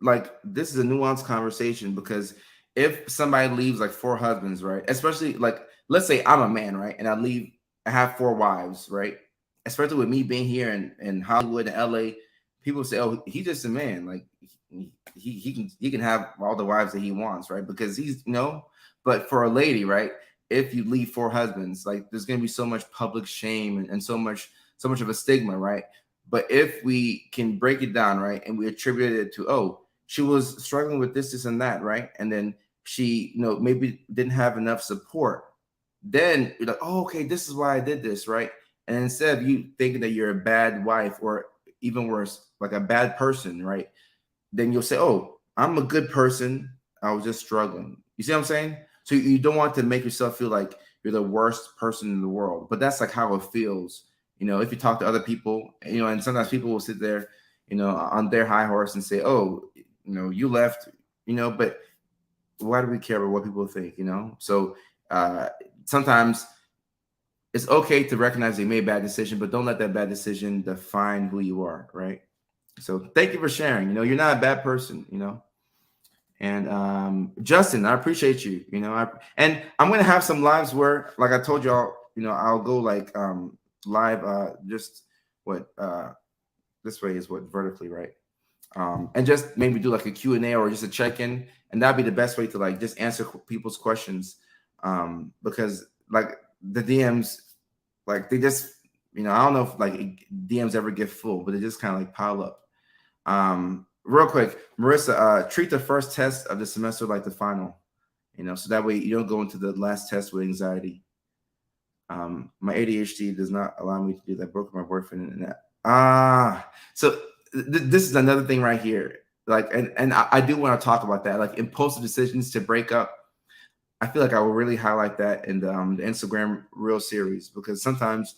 like, this is a nuanced conversation, because if somebody leaves like 4 husbands, right? Especially like, let's say I'm a man, right? And I have 4 wives, right? Especially with me being here in Hollywood and LA, people say, "Oh, he's just a man. Like he can have all the wives that he wants, right? Because he's, But for a lady, right? If you leave 4 husbands, like there's gonna be so much public shame and so much of a stigma, right? But if we can break it down, right, and we attribute it to, oh, she was struggling with this, and that, right, and then she, maybe didn't have enough support, then you're like, oh, okay, this is why I did this, right? And instead of you thinking that you're a bad wife, or even worse, like a bad person, right, then you'll say, oh, I'm a good person. I was just struggling. You see what I'm saying? So you don't want to make yourself feel like you're the worst person in the world. But that's like how it feels. If you talk to other people, and sometimes people will sit there, on their high horse and say, oh, you left, but why do we care about what people think, So uh, sometimes it's okay to recognize they made a bad decision, but don't let that bad decision define who you are, right? So thank you for sharing. You're not a bad person. And Justin, I appreciate you. And I'm gonna have some lives where, like I told y'all, I'll go like live, just what this way is what vertically, right? And just maybe do like a Q&A or just a check-in, and that'd be the best way to like just answer people's questions, because like the DMs, like they just, I don't know if like DMs ever get full, but they just kind of like pile up. Real quick, Marissa, treat the first test of the semester like the final, so that way you don't go into the last test with anxiety. My ADHD does not allow me to do that. Broke my boyfriend and that. So this is another thing right here. Like, and I do want to talk about that, like impulsive decisions to break up. I feel like I will really highlight that in the Instagram Reel series, because sometimes,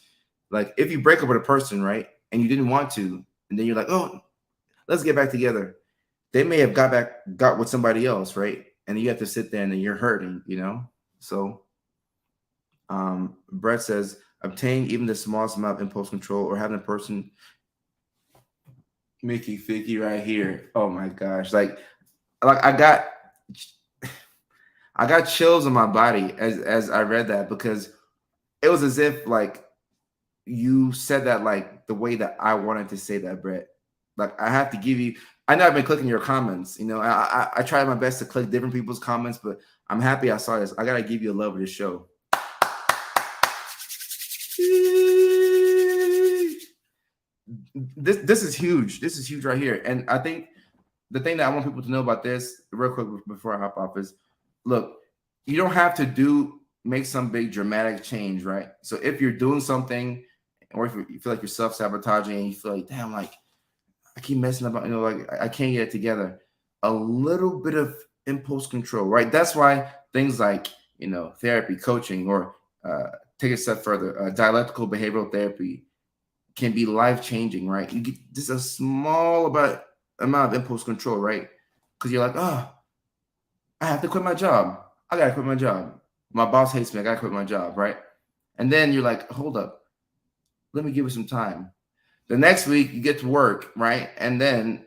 like, if you break up with a person, right, and you didn't want to, and then you're like, oh, let's get back together. They may have got with somebody else, right? And you have to sit there and then you're hurting, So Brett says, obtain even the smallest amount of impulse control, or having a person Mickey Ficky right here. Oh my gosh. Like I got chills on my body as I read that, because it was as if like you said that like the way that I wanted to say that, Brett. Like I have to give you. I know I've been clicking your comments. I tried my best to click different people's comments, but I'm happy I saw this. I gotta give you a love of this show. This is huge. This is huge right here, and I think the thing that I want people to know about this, real quick before I hop off, is look, you don't have to make some big dramatic change, right? So if you're doing something, or if you feel like you're self-sabotaging and you feel like, damn, like I keep messing up, like I can't get it together, a little bit of impulse control, right? That's why things like, therapy, coaching, or take it a step further, dialectical behavioral therapy can be life-changing, right? You get just a small amount of impulse control, right? Because you're like, oh, I have to quit my job. I gotta quit my job. My boss hates me. I gotta quit my job, right? And then you're like, hold up, let me give it some time. The next week you get to work, right? And then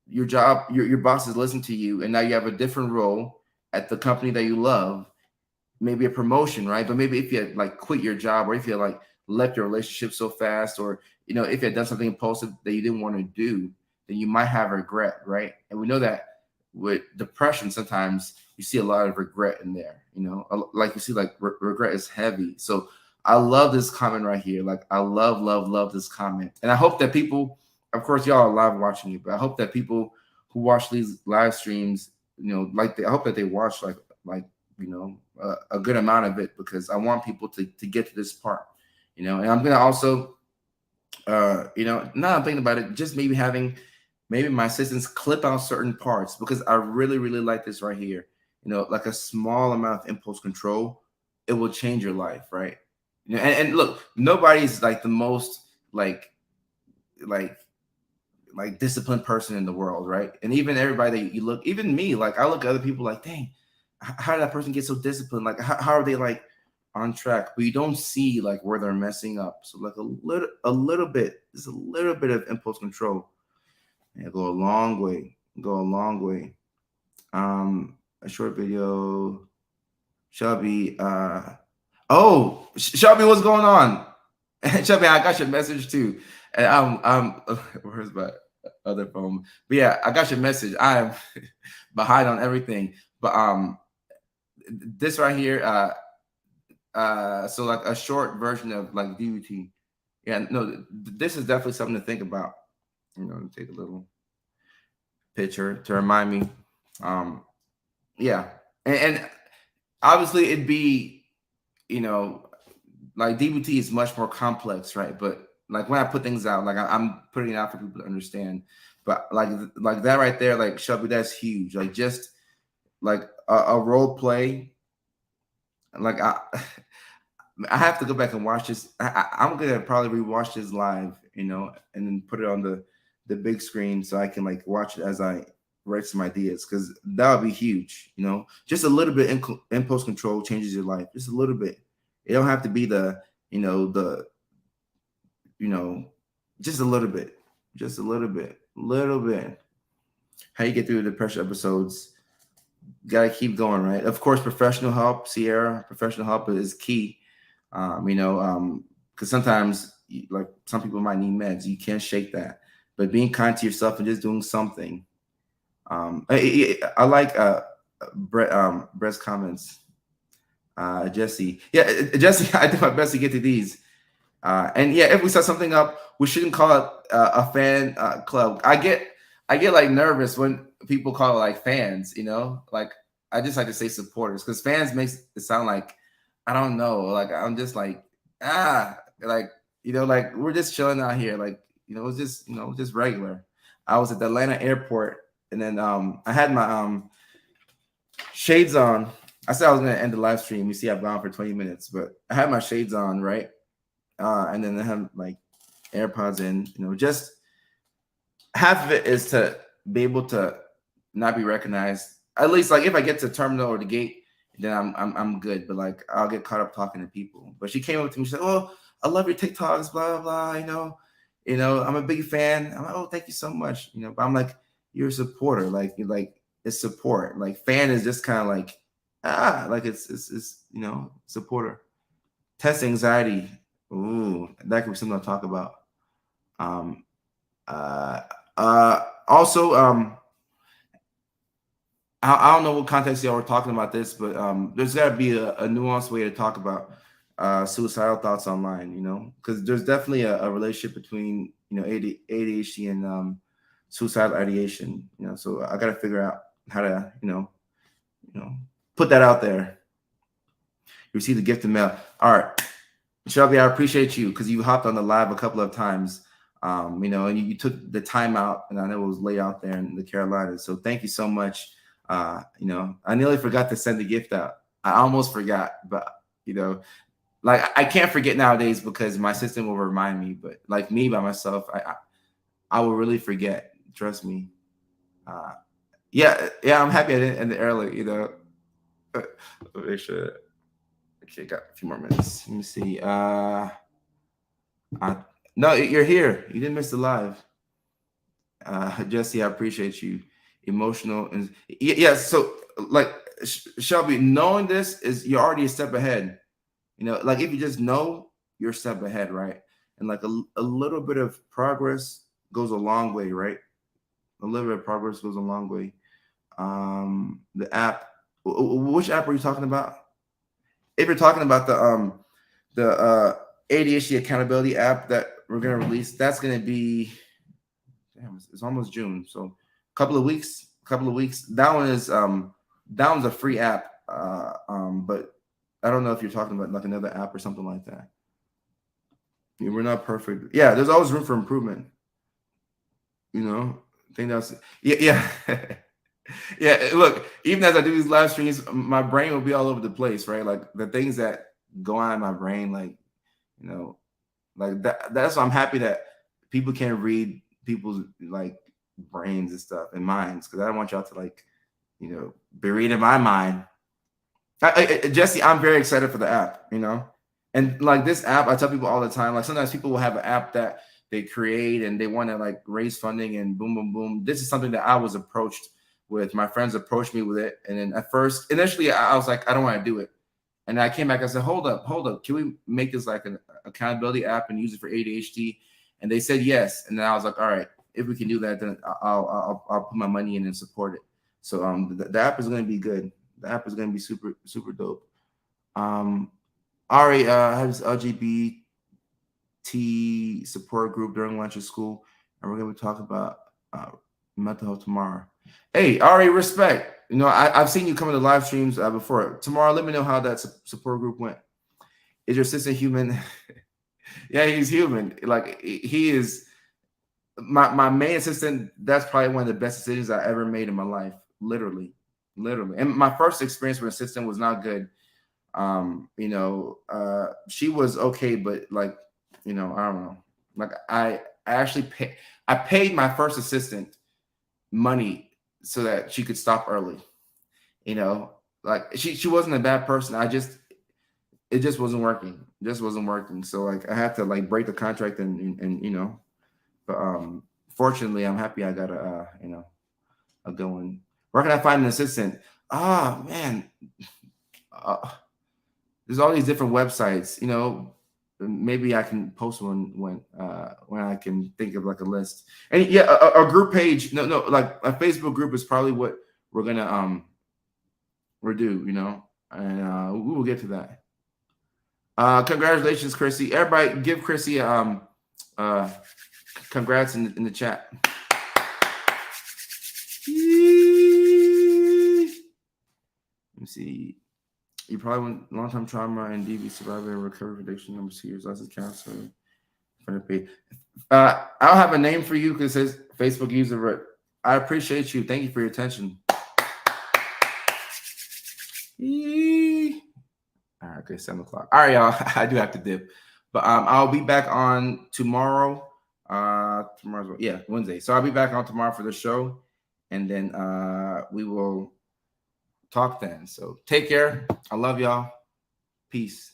your bosses listen to you, and now you have a different role at the company that you love, maybe a promotion, right? But maybe if you had like quit your job, or if you had like left your relationship so fast, or if you had done something impulsive that you didn't want to do, then you might have regret, right? And we know that with depression, sometimes you see a lot of regret in there, like you see like regret is heavy. So I love this comment right here. Like I love this comment. And I hope that people, of course, y'all are live watching it, but I hope that people who watch these live streams, I hope that they watch like a good amount of it, because I want people to get to this part, and I'm going to also now I'm thinking about it, just maybe having maybe my assistants clip out certain parts, because I really, really like this right here. Like a small amount of impulse control, it will change your life, right? And look, nobody's like the most like like disciplined person in the world, right? And even everybody that you look, even me, like I look at other people like, dang, how did that person get so disciplined? Like, how are they like on track? But you don't see like where they're messing up. So like a little bit, just a little bit of impulse control, and go a long way. Go a long way. A short video. Shelby. Shelby, what's going on? Shelby, I got your message too. And where's my other phone? But yeah, I got your message. I'm behind on everything. But this right here, so like a short version of like DBT. Yeah, no, this is definitely something to think about. Take a little picture to remind me. Yeah, and obviously it'd be, like DBT is much more complex, right? But like when I put things out, like I'm putting it out for people to understand. But like that right there, like Shelby, that's huge. Like just like a role play. Like I have to go back and watch this. I'm gonna probably rewatch this live, and then put it on the big screen so I can like watch it as I write some ideas, because that would be huge. Just a little bit impulse control changes your life. Just a little bit. It don't have to be you know, just a little bit, little bit. How you get through the pressure episodes? Gotta keep going, right? Of course, professional help, Sierra. Professional help is key. Because sometimes, like some people might need meds. You can't shake that. But being kind to yourself and just doing something. I like Brett's comments. Jesse, yeah, Jesse, I do my best to get to these. And yeah, if we set something up, we shouldn't call it a fan club. I get like nervous when people call it like fans. Like I just like to say supporters, because fans makes it sound like, I don't know, like I'm just like like like we're just chilling out here, like it's just regular. I was at the Atlanta airport, and then I had my shades on. I said I was gonna end the live stream. You see, I've gone for 20 minutes, but I had my shades on, right? And then I have like AirPods in. Just half of it is to be able to not be recognized. At least, like if I get to terminal or the gate, then I'm good. But like I'll get caught up talking to people. But she came up to me. She said, "Oh, I love your TikToks, blah blah blah. I'm a big fan." I'm like, "Oh, thank you so much." But I'm like, "You're a supporter. Like it's support. Like fan is just kind of like like it's supporter." Test anxiety. Ooh, that could be something I'll talk about. Also, I don't know what context y'all were talking about this, but there's got to be a nuanced way to talk about suicidal thoughts online, because there's definitely a relationship between, ADHD and suicidal ideation, so I got to figure out how to, put that out there. You receive the gift in mail. All right. Shelby, I appreciate you because you hopped on the live a couple of times, and you took the time out, and I know it was late out there in the Carolinas. So thank you so much. I nearly forgot to send the gift out. I almost forgot, but like I can't forget nowadays because my system will remind me. But like me by myself, I will really forget. Trust me. Yeah, I'm happy I didn't end it early. Make sure. Okay, got a few more minutes. Let me see. No, you're here. You didn't miss the live. Jesse, I appreciate you. Emotional and yeah. So like Shelby, knowing this is you're already a step ahead. Like if you just know, you're a step ahead, right? And like a little bit of progress goes a long way, right? A little bit of progress goes a long way. The app, which app are you talking about? If you're talking about the ADHD accountability app that we're gonna release, that's gonna be, damn, it's almost June, so a couple of weeks. That one's a free app, but I don't know if you're talking about like another app or something like that. We're not perfect. Yeah, there's always room for improvement. I think that's yeah. Yeah, look, even as I do these live streams, my brain will be all over the place, right? Like the things that go on in my brain, like, you know, like that's why I'm happy that people can read people's like brains and stuff and minds, because I don't want y'all to like, be reading my mind. Jesse, I'm very excited for the app. And like this app, I tell people all the time, like sometimes people will have an app that they create and they want to like raise funding and boom, boom, boom. This is something that I was approached with. My friends approached me with it. And then at first, initially, I was like, I don't want to do it. And I came back, I said, hold up. Can we make this like an accountability app and use it for ADHD? And they said yes. And then I was like, all right, if we can do that, then I'll put my money in and support it. So the app is going to be good. The app is going to be super, super dope. Ari has LGBT support group during lunch at school, and we're going to talk about mental health tomorrow. Hey, Ari, respect. I've seen you come to the live streams before. Tomorrow, let me know how that support group went. Is your sister human? Yeah, he's human. Like he is my main assistant. That's probably one of the best decisions I ever made in my life. Literally. And my first experience with an assistant was not good. She was okay, but like, I don't know. Like I actually I paid my first assistant money so that she could stop early. Like she wasn't a bad person. It just wasn't working. So like I had to like break the contract and but fortunately I'm happy I got a going. Where can I find an assistant? Ah, man. Uh, there's all these different websites, maybe I can post one when I can think of like a list. And yeah, a group page, no, like a Facebook group is probably what we're gonna redo, and we will get to that. Congratulations, Chrissy. Everybody give Chrissy uh congrats in the chat. Let me see. You probably went long-term trauma and DV survivor and recovery for addiction, number 2 years, lots of counseling. I don't have a name for you because it says Facebook user. I appreciate you. Thank you for your attention. All right, okay, 7 o'clock. All right, y'all. I do have to dip, but I'll be back on tomorrow. Wednesday. So I'll be back on tomorrow for the show, and then we will talk then. So take care. I love y'all. Peace.